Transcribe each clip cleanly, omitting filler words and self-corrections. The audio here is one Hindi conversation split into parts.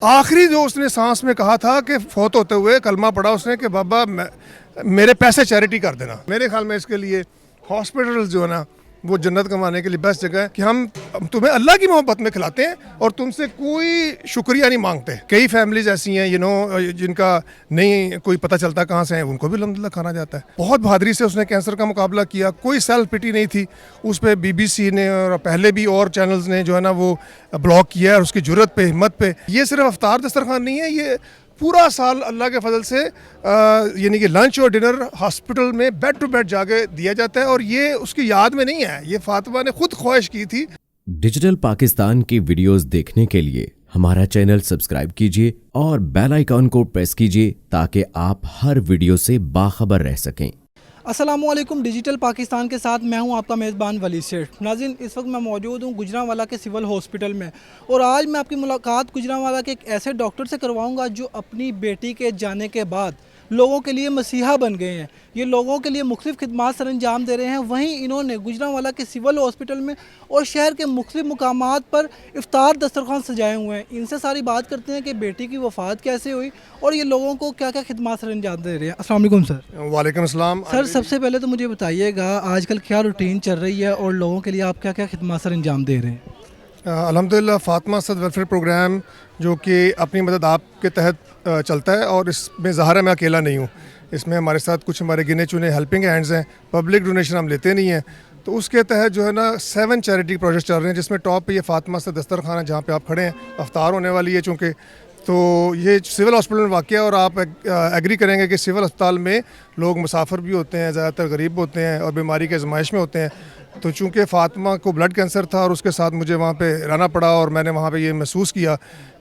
आखिरी जो उसने सांस में कहा था कि फौत होते हुए कलमा पढ़ा उसने कि बाबा मेरे पैसे चैरिटी कर देना। मेरे ख्याल में इसके लिए हॉस्पिटल जो है ना वो जन्नत कमाने के लिए बेस्ट जगह है कि हम तुम्हें अल्लाह की मोहब्बत में खिलाते हैं और तुमसे कोई शुक्रिया नहीं मांगते। कई फैमिलीज ऐसी हैं जिनका नहीं कोई पता चलता कहाँ से हैं, उनको भी अल्हम्दुलिल्लाह खाना जाता है। बहुत बहादुरी से उसने कैंसर का मुकाबला किया, कोई सेल्फ पिटी नहीं थी। उस पर BBC ने और पहले भी और चैनल्स ने जो है ना वो ब्लॉक किया है उसकी जुर्रत पे, हिम्मत पे। ये सिर्फ अफ्तार दस्तरखान नहीं है, ये पूरा साल अल्लाह के फजल से यानी कि लंच और डिनर हॉस्पिटल में बेड टू बेड जाके दिया जाता है। और ये उसकी याद में नहीं है, ये फातिमा ने खुद ख्वाहिश की थी। डिजिटल पाकिस्तान की वीडियोस देखने के लिए हमारा चैनल सब्सक्राइब कीजिए और बेल आइकॉन को प्रेस कीजिए ताकि आप हर वीडियो से बाखबर रह सकें। अस्सलामुअलैकुम, डिजिटल पाकिस्तान के साथ मैं हूं आपका मेज़बान वली सेठ। नाज़रीन, इस वक्त मैं मौजूद हूं गुजरांवाला के सिविल हॉस्पिटल में और आज मैं आपकी मुलाकात गुजरांवाला के एक ऐसे डॉक्टर से करवाऊंगा जो अपनी बेटी के जाने के बाद लोगों के लिए मसीहा बन गए हैं। ये लोगों के लिए मुख्तलिफ़ खिदमात सर अंजाम दे रहे हैं। वहीं इन्होंने गुजरांवाला के सिविल हॉस्पिटल में और शहर के मुख्तलिफ़ मुकामात पर इफ्तार दस्तरखान सजाए हुए हैं। इनसे सारी बात करते हैं कि बेटी की वफ़ात कैसे हुई और ये लोगों को क्या क्या खिदमात सर अंजाम दे रहे हैं। अस्सलाम वालेकुम सर। वालेकुम अस्सलाम। सर, सबसे पहले तो मुझे बताइएगा आजकल क्या रूटीन चल रही है और लोगों के लिए आप क्या क्या खिदमात सर अंजाम दे रहे हैं। अल्हम्दुलिल्लाह फातिमा असद वेलफेयर प्रोग्राम जो कि अपनी मदद आपके तहत चलता है और इसमें ज़ाहिर है मैं अकेला नहीं हूँ। इसमें हमारे साथ कुछ हमारे गिने चुने हेल्पिंग हैंड्स हैं। पब्लिक डोनेशन हम लेते नहीं हैं, तो उसके तहत जो है ना 7 चैरिटी प्रोजेक्ट चल रहे हैं, जिसमें टॉप पे ये फातिमा असद दस्तरखाना जहाँ पे आप खड़े हैं, अफ्तार होने वाली है चूँकि। तो ये सिविल हॉस्पिटल में वाक़ है और आप एग्री करेंगे कि सिविल अस्पताल में लोग मुसाफिर भी होते हैं, ज़्यादातर गरीब होते हैं और बीमारी के आजमाइश में होते हैं। तो चूँकि फ़ातिमा को ब्लड कैंसर था और उसके साथ मुझे वहाँ पे रहना पड़ा और मैंने वहाँ पे ये महसूस किया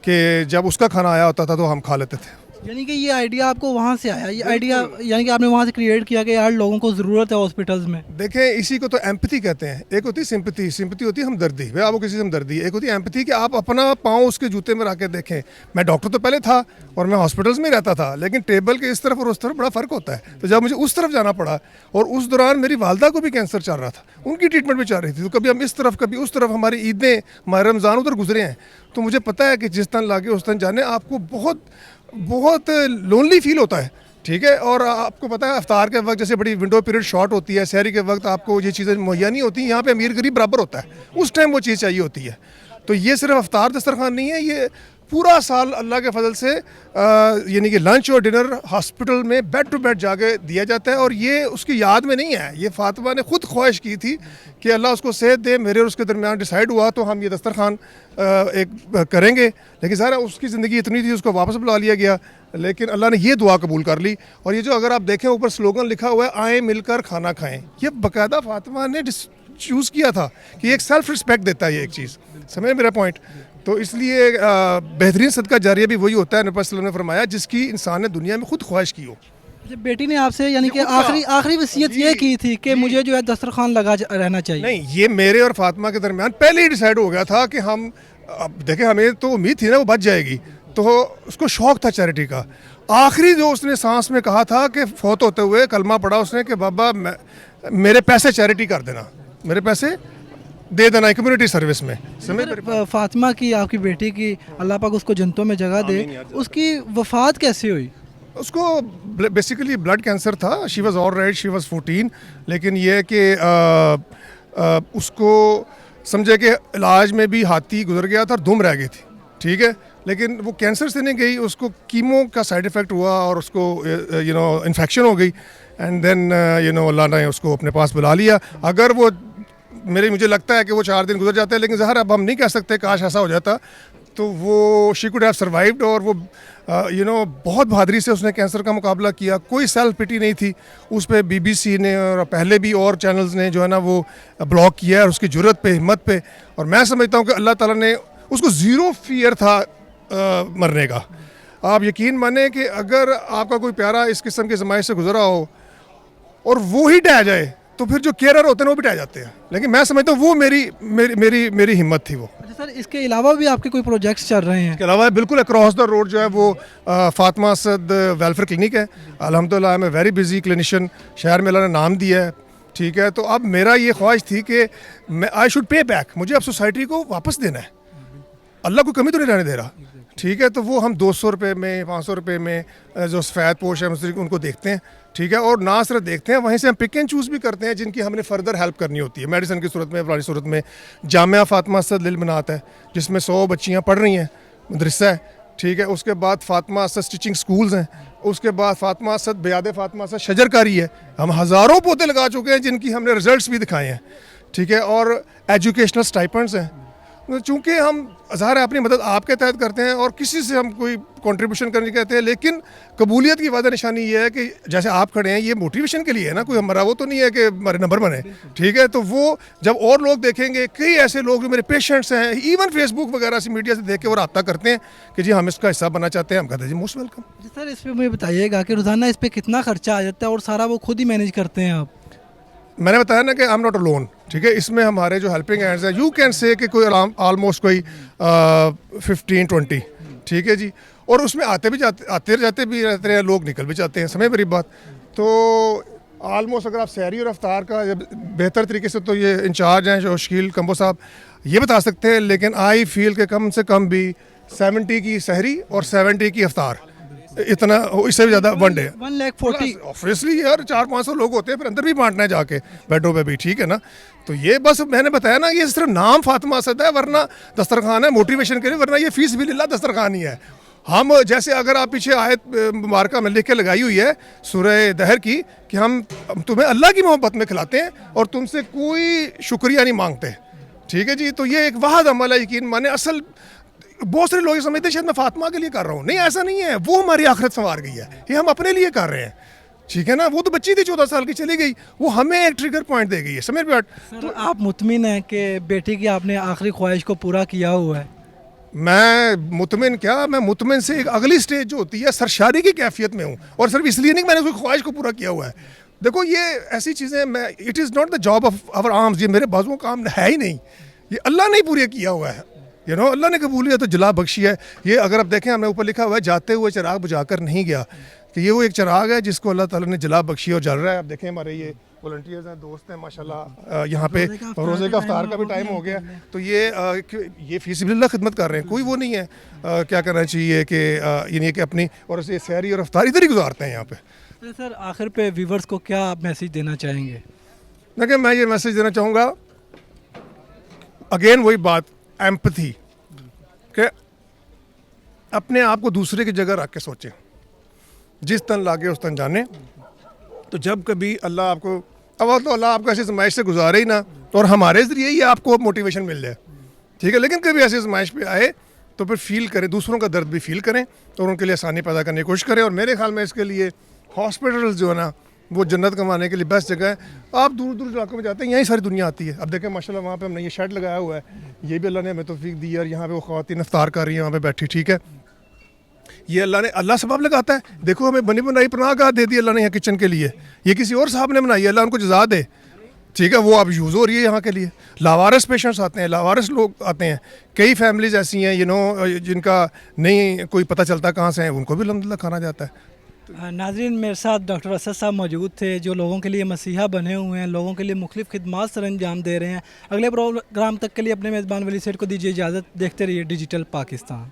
कि जब उसका खाना आया होता था तो हम खा लेते थे। यानी कि ये आइडिया आपको वहाँ से आया, ये आइडिया यानी कि आपने वहाँ से क्रिएट किया कि यार लोगों को ज़रूरत है हॉस्पिटल्स में। देखें, इसी को तो एम्पैथी कहते हैं। एक होती है सिंपैथी, सिंपैथी होती है हमदर्दी, भाई आपको किसी से हमदर्दी। एक होती है एम्पैथी कि आप अपना पाँव उसके जूते में रख के देखें। मैं डॉक्टर तो पहले था और मैं हॉस्पिटल्स में रहता था, लेकिन टेबल के इस तरफ और उस तरफ बड़ा फ़र्क होता है। तो जब मुझे उस तरफ जाना पड़ा और उस दौरान मेरी वालदा को भी कैंसर चल रहा था, उनकी ट्रीटमेंट भी चल रही थी, तो कभी हम इस तरफ कभी उस तरफ, हमारी ईदें हमारे रमज़ान उधर गुजरे हैं। तो मुझे पता है कि जिस तन लागे उस तन जाने, आपको बहुत बहुत लोनली फील होता है। ठीक है, और आपको पता है अफ्तार के वक्त जैसे बड़ी विंडो पीरियड शॉर्ट होती है, सहरी के वक्त आपको ये चीज़ें मुहैया नहीं होती। यहाँ पे अमीर गरीब बराबर होता है, उस टाइम वो चीज़ चाहिए होती है। तो ये सिर्फ अफ्तार दस्तरखान नहीं है, ये पूरा साल अल्लाह के फजल से यानी कि लंच और डिनर हॉस्पिटल में बेड टू बेड जाके दिया जाता है। और ये उसकी याद में नहीं है, ये फातिमा ने खुद ख्वाहिश की थी कि अल्लाह उसको सेहत दे। मेरे और उसके दरमियान डिसाइड हुआ तो हम ये दस्तरखान एक करेंगे, लेकिन ज़रा उसकी ज़िंदगी इतनी थी उसको वापस बुला लिया गया, लेकिन अल्लाह ने ये दुआ कबूल कर ली। और ये जो अगर आप देखें ऊपर स्लोगन लिखा हुआ है, आए मिलकर खाना खाएं, ये बाकायदा फातिमा ने चूज़ किया था कि एक सेल्फ रिस्पेक्ट देता है ये एक चीज़। समझे मेरा पॉइंट? तो इसलिए बेहतरीन सदका जारिया भी वही होता है, नबी सल्लल्लाहु अलैहि वसल्लम ने फरमाया, जिसकी इंसान ने दुनिया में खुद ख्वाहिश की हो। जब बेटी ने आपसे यानी कि आखिरी वसीयत ये की थी कि मुझे जो है दस्तरखान लगा रहना चाहिए। नहीं, ये मेरे और फातिमा के दरमियान पहले ही डिसाइड हो गया था कि हम देखें, हमें तो उम्मीद थी ना वो बच जाएगी, तो उसको शौक़ था चैरिटी का। आखिरी जो उसने सांस में कहा था कि फौत होते हुए कलमा पढ़ा उसने कि बाबा मेरे पैसे चैरिटी कर देना, मेरे पैसे दे देना कम्युनिटी सर्विस में। समय फातिमा की, आपकी बेटी की, अल्लाह पाक उसको जन्नतों में जगह दे, उसकी वफ़ात कैसे हुई? उसको बेसिकली ब्लड कैंसर था। She was alright, she was 14, लेकिन ये कि उसको समझे कि इलाज में भी हाथी गुजर गया था और दुम रह गई थी। ठीक है, लेकिन वो कैंसर से नहीं गई, उसको कीमो का साइड इफ़ेक्ट हुआ और उसको इन्फेक्शन हो गई। एंड देन अल्लाह ने उसको अपने पास बुला लिया। अगर वो मुझे लगता है कि वो 4 दिन गुजर जाते हैं, लेकिन ज़ाहिर अब हम नहीं कह सकते, काश ऐसा हो जाता तो वो शी कुड हैव सर्वाइव्ड। और वो बहुत बहादुरी से उसने कैंसर का मुकाबला किया, कोई सेल्फ पिटी नहीं थी। उस पर BBC ने और पहले भी और चैनल्स ने जो है ना वो ब्लॉक किया है उसकी जुर्रत पे, हिम्मत पे। और मैं समझता हूँ कि अल्लाह ताला ने उसको ज़ीरो फियर था मरने का। आप यकीन माने कि अगर आपका कोई प्यारा इस किस्म की आजमाइश से गुजरा हो और वो ही टह जाए तो फिर जो केयरर होते हैं वो भी टह जाते हैं। लेकिन मैं समझता हूँ वो मेरी हिम्मत थी वो। अच्छा सर, इसके अलावा भी आपके कोई प्रोजेक्ट्स चल रहे हैं? इसके अलावा बिल्कुल अक्रॉस द रोड जो है वो फातिमा असद वेलफेयर क्लिनिक है। अल्हम्दुलिल्लाह I am a very busy clinician, शहर में अल्लाह ने नाम दिया है। ठीक है, तो अब मेरा ये ख्वाहिश थी कि आई शुड पे बैक, मुझे अब सोसाइटी को वापस देना है। अल्लाह को कमी तो नहीं रहने दे रहा। ठीक है, तो वो हम 200 रुपये में 500 रुपये में जो सफ़ेद पोश है मुस्तरिक उनको देखते हैं, ठीक है, और ना सिर्फ देखते हैं, वहीं से हम पिक एंड चूज़ भी करते हैं जिनकी हमने फर्दर हेल्प करनी होती है मेडिसिन की सूरत में, फलानी सूरत में। जामिया फ़ातिमा असद लिल बनात है जिसमें 100 बच्चियाँ पढ़ रही हैं, मदरसा है, ठीक है। उसके बाद फ़ातिमा असद स्टिचिंग स्कूल्स हैं, उसके बाद फ़ातिमा असद बियाद फ़ातिमा असद शजरकारी है। हम हज़ारों पौधे लगा चुके हैं जिनकी हमने रिजल्ट्स भी दिखाए हैं, ठीक है, और एजुकेशनल स्टाइपेंड्स हैं। चूँकि हम ज़ाहिर है अपनी मदद आपके तहत करते हैं और किसी से हम कोई कंट्रीब्यूशन करने कहते हैं, लेकिन कबूलियत की वादा निशानी ये है कि जैसे आप खड़े हैं ये मोटिवेशन के लिए है ना, कोई हमारा वो तो नहीं है कि हमारे नंबर बने, ठीक है। तो वो जब और लोग देखेंगे, कई ऐसे लोग जो मेरे पेशेंट्स हैं, इवन फेसबुक वगैरह से मीडिया से देख के वो रब्ता करते हैं कि जी हम इसका हिस्सा बनना चाहते हैं, हम कहते हैं जी मोस्ट वेलकम। जी सर, इस पर मुझे बताइएगा कि रोज़ाना इस पर कितना खर्चा आ जाता है और सारा वो खुद ही मैनेज करते हैं आप? मैंने बताया ना कि आई एम नॉट अलोन, ठीक है। इसमें हमारे जो हेल्पिंग हैंड्स हैं, यू कैन से कि कोई ऑलमोस्ट कोई 15-20, ठीक है जी। और उसमें आते जाते भी रहते हैं लोग, निकल भी जाते हैं, समय मेरी बात। तो ऑलमोस्ट अगर आप सहरी और अफ्तार का बेहतर तरीके से, तो ये इंचार्ज हैं जो शकील कम्बो साहब ये बता सकते हैं, लेकिन आई फील के कम से कम भी 70 की सहरी और 70 की अफ्तार, इतना इससे भी ज़्यादा वन डे 1,40,000 ऑब्वियसली यार, 400-500 लोग होते हैं, फिर अंदर भी बांटना है जाके बेडों पे भी, ठीक है ना। तो ये बस मैंने बताया ना, ये सिर्फ नाम फातिमा असद है, वरना दस्तरखान है मोटिवेशन के लिए, वरना ये फीस भी लिल्लाह दस्तरखान ही है। हम जैसे अगर आप पीछे आयत मुबारका में लिख के लगाई हुई है सूरह दहर की कि हम तुम्हें अल्लाह की मोहब्बत में खिलाते हैं और तुमसे कोई शुक्रिया नहीं मांगते, ठीक है जी। तो ये एक वाहद अमल है, यकीन माने। असल बहुत सारे लोग ये समझते हैं शायद मैं फातिमा के लिए कर रहा हूँ, नहीं ऐसा नहीं है, वो हमारी आखिरत संवार गई है, ये हम अपने लिए कर रहे हैं, ठीक है ना। वो तो बच्ची थी 14 साल की, चली गई, वो हमें एक ट्रिगर पॉइंट दे गई है, समझ में। तो आप मुतमिन हैं कि बेटी की आपने आखिरी ख्वाहिश को पूरा किया हुआ है? मैं मुतमिन क्या, मैं मुतमिन से एक अगली स्टेज जो होती है सरशारी की कैफियत में हूँ, और सिर्फ इसलिए नहीं कि मैंने उसकी ख्वाहिश को पूरा किया हुआ है। देखो ये ऐसी चीज़ें, मैं it is not the job of our arms, ये मेरे बाजुओं का काम है ही नहीं, ये अल्लाह ने पूरा किया हुआ है, यू नो, अल्लाह ने कबूलियत तो जला बख्शी है। ये अगर आप देखें, हमने ऊपर लिखा हुआ है जाते हुए चिराग बुझाकर नहीं गया, कि ये वो एक चिराग है जिसको अल्लाह ताला ने जला बख्शी और जल रहा है। आप देखें हमारे ये वॉलंटियर्स हैं, दोस्त हैं माशाल्लाह, यहाँ पे रोज़े का अफ्तार का भी टाइम हो गया, तो ये फीसिबिल्लाह खिदमत कर रहे हैं, कोई वो नहीं है क्या करना चाहिए कि ये नहीं कि अपनी और ये सहरी और अफ्तार इधर ही गुजारते हैं यहाँ पे। तो सर आखिर पे व्यूवर्स को क्या आप मैसेज देना चाहेंगे? देखिए मैं ये मैसेज देना चाहूँगा, अगेन वही बात, एम्पथी, कि अपने आप को दूसरे की जगह रख के सोचें, जिस तन लागे उस तन जाने। तो जब कभी अल्लाह आपको, अब तो अल्लाह आपको ऐसी आजमाइश से गुजारे ही ना, तो और हमारे ज़रिए ही आपको मोटिवेशन मिल जाए, ठीक है। लेकिन कभी ऐसी आजमाइश पे आए तो फिर फील करें, दूसरों का दर्द भी फील करें और उनके लिए आसानी पैदा करने की कोशिश करें। और मेरे ख्याल में इसके लिए हॉस्पिटल्स जो है ना, वो जन्नत कमाने के लिए बेस्ट जगह है। आप दूर दूर इलाकों में जाते हैं, यहीं सारी दुनिया आती है। अब देखें माशाल्लाह वहाँ पे हमने ये शेड लगाया हुआ है, ये भी अल्लाह ने हमें तौफीक दी है, और यहाँ पे वो ख़वातीन इफ्तार कर रही हैं वहाँ पे बैठी, ठीक है। ये अल्लाह सबब लगाता है। देखो हमें बनी बनाई पनाहगाह दे दी अल्लाह ने यहाँ किचन के लिए, ये किसी और साहब ने बनाई है, अल्लाह उनको जज़ा दे, ठीक है। वो अब यूज़ हो रही है यहाँ के लिए। लावारिस पेशेंट्स आते हैं, लावारिस लोग आते हैं, कई फैमिलीज ऐसी हैं, यू नो, जिनका नहीं कोई पता चलता कहाँ से हैं, उनको भी अल्हम्दुलिल्लाह खाना जाता है। नाज़रीन, मेरे साथ डॉक्टर असद साहब मौजूद थे, जो लोगों के लिए मसीहा बने हुए हैं, लोगों के लिए मुख्तलिफ़ खिदमात सर अंजाम दे रहे हैं। अगले प्रोग्राम तक के लिए अपने मेज़बान वली सेठ को दीजिए इजाज़त। देखते रहिए डिजिटल पाकिस्तान।